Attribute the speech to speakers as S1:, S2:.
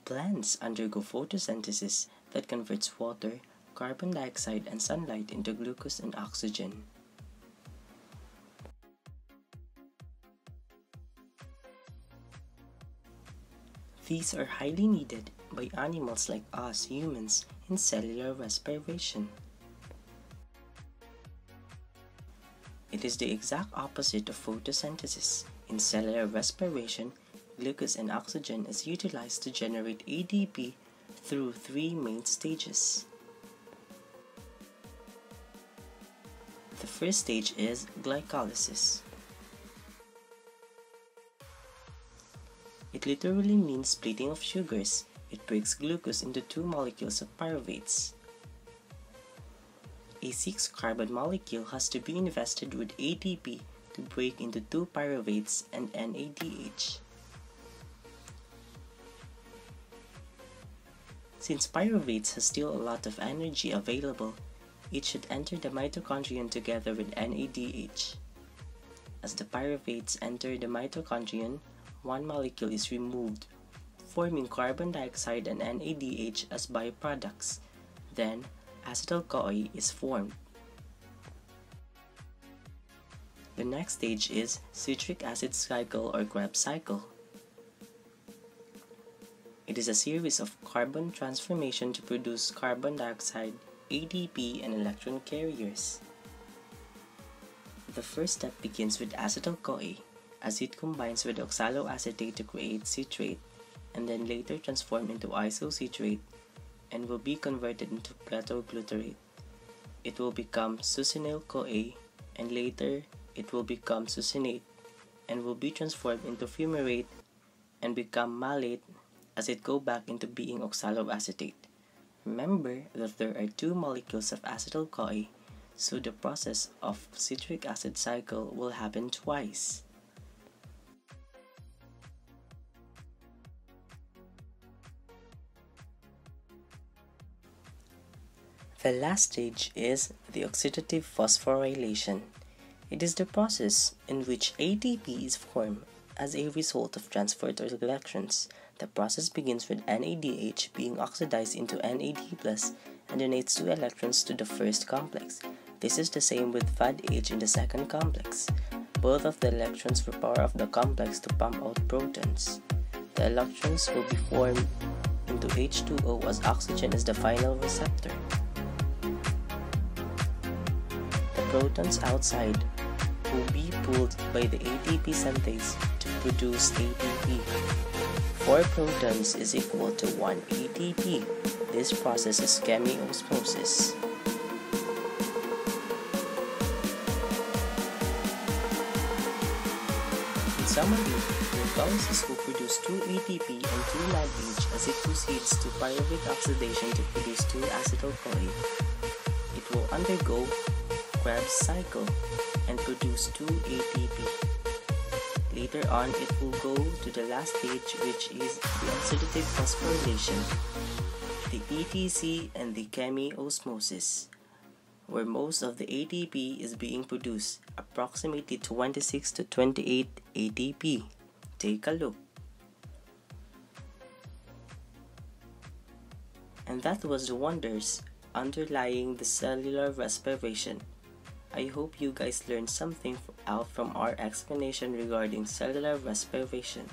S1: Plants undergo photosynthesis that converts water, carbon dioxide, and sunlight into glucose and oxygen. These are highly needed by animals like us humans in cellular respiration. It is the exact opposite of photosynthesis. In cellular respiration, glucose and oxygen is utilized to generate ADP through three main stages. The first stage is glycolysis. It literally means splitting of sugars. It breaks glucose into two molecules of pyruvates. A 6-carbon molecule has to be invested with ATP to break into two pyruvates and NADH. Since pyruvates has still a lot of energy available, it should enter the mitochondrion together with NADH. As the pyruvates enter the mitochondrion, one molecule is removed, forming carbon dioxide and NADH as byproducts. Then, acetyl-CoA is formed. The next stage is citric acid cycle or Krebs cycle. It is a series of carbon transformation to produce carbon dioxide, ADP, and electron carriers. The first step begins with acetyl-CoA, as it combines with oxaloacetate to create citrate, and then later transform into isocitrate and will be converted into plethoglutarate. It will become succinyl-CoA, and later it will become succinate and will be transformed into fumarate and become malate as it go back into being oxaloacetate. Remember that there are two molecules of acetyl-CoA, so the process of citric acid cycle will happen twice. The last stage is the oxidative phosphorylation. It is the process in which ATP is formed as a result of transport or electrons. The process begins with NADH being oxidized into NAD+ and donates 2 electrons to the first complex. This is the same with FADH in the second complex. Both of the electrons will power off the complex to pump out protons. The electrons will be formed into H2O as oxygen is the final receptor. The protons outside will be pulled by the ATP synthase to produce ATP. 4 protons is equal to 1 ATP. This process is chemiosmosis. In summary, glycolysis will produce 2 ATP and 2 NADH as it proceeds to pyruvate oxidation to produce 2 acetyl-CoA. It will undergo Krebs cycle and produce 2 ATP. Later on, it will go to the last stage, which is the oxidative phosphorylation, the ETC, and the chemiosmosis, where most of the ATP is being produced, approximately 26 to 28 ATP. Take a look. And that was the wonders underlying the cellular respiration. I hope you guys learned something out from our explanation regarding cellular respiration.